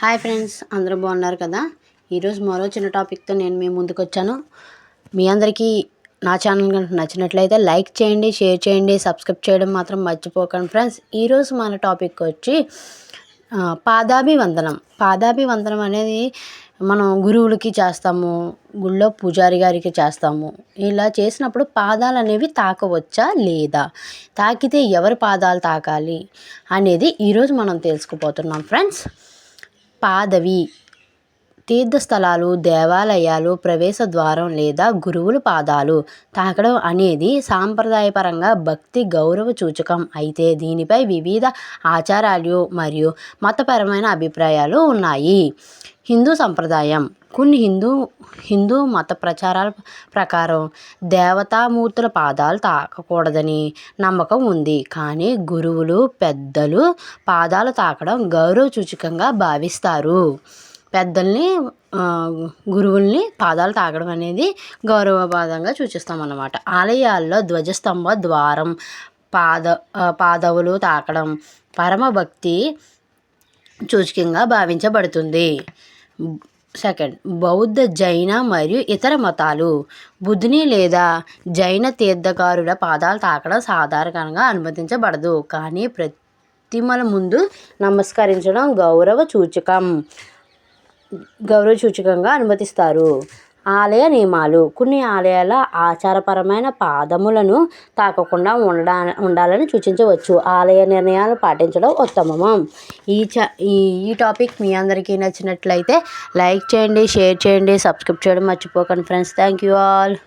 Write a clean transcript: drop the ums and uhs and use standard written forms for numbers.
Hi friends, అందరూ బాగున్నారు కదా. ఈరోజు మరో చిన్న టాపిక్తో నేను మీ ముందుకు వచ్చాను. మీ అందరికీ నా ఛానల్ కనుక నచ్చినట్లయితే లైక్ చేయండి, షేర్ చేయండి, సబ్స్క్రైబ్ చేయడం మాత్రం మర్చిపోకండి ఫ్రెండ్స్. ఈరోజు మన టాపిక్ వచ్చి పాదాభివందనం. పాదాభివందనం అనేది మనం గురువులకి చేస్తాము, గుళ్ళో పూజారి గారికి చేస్తాము. ఇలా చేసినప్పుడు పాదాలు అనేవి తాకవచ్చా లేదా, తాకితే ఎవరి పాదాలు తాకాలి అనేది ఈరోజు మనం తెలుసుకుపోతున్నాం ఫ్రెండ్స్. పాదవి తీర్థస్థలాలు, దేవాలయాలు, ప్రవేశ ద్వారం లేదా గురువుల పాదాలు తాకడం అనేది సాంప్రదాయపరంగా భక్తి గౌరవ సూచకం. అయితే దీనిపై వివిధ ఆచారాలు మరియు మతపరమైన అభిప్రాయాలు ఉన్నాయి. హిందూ సంప్రదాయం. కొన్ని హిందూ మత ప్రచారాల ప్రకారం దేవతామూర్తుల పాదాలు తాకకూడదని నమ్మకం ఉంది. కానీ గురువులు, పెద్దలు పాదాలు తాకడం గౌరవ సూచకంగా భావిస్తారు. పెద్దల్ని, గురువుల్ని పాదాలు తాకడం అనేది గౌరవపాదంగా సూచిస్తామన్నమాట. ఆలయాల్లో ధ్వజస్తంభ ద్వారం పాదవులు తాకడం పరమభక్తి సూచకంగా భావించబడుతుంది. సెకండ్, బౌద్ధ, జైన మరియు ఇతర మతాలు. బుద్ధుని లేదా జైన తీర్థకారుల పాదాలు తాకడం సాధారణంగా అనుమతించబడదు. కానీ ప్రతిమల ముందు నమస్కరించడం గౌరవ సూచకంగా అనుమతిస్తారు. ఆలయ నియమాలు. కొన్ని ఆలయాల ఆచారపరమైన పాదములను తాకకుండా ఉండాలని సూచించవచ్చు. ఆలయ నిర్ణయాలు పాటించడం ఉత్తమం. ఈ టాపిక్ మీ అందరికీ నచ్చినట్లయితే లైక్ చేయండి, షేర్ చేయండి, సబ్స్క్రైబ్ చేయడం మర్చిపోకండి ఫ్రెండ్స్. Thank you all.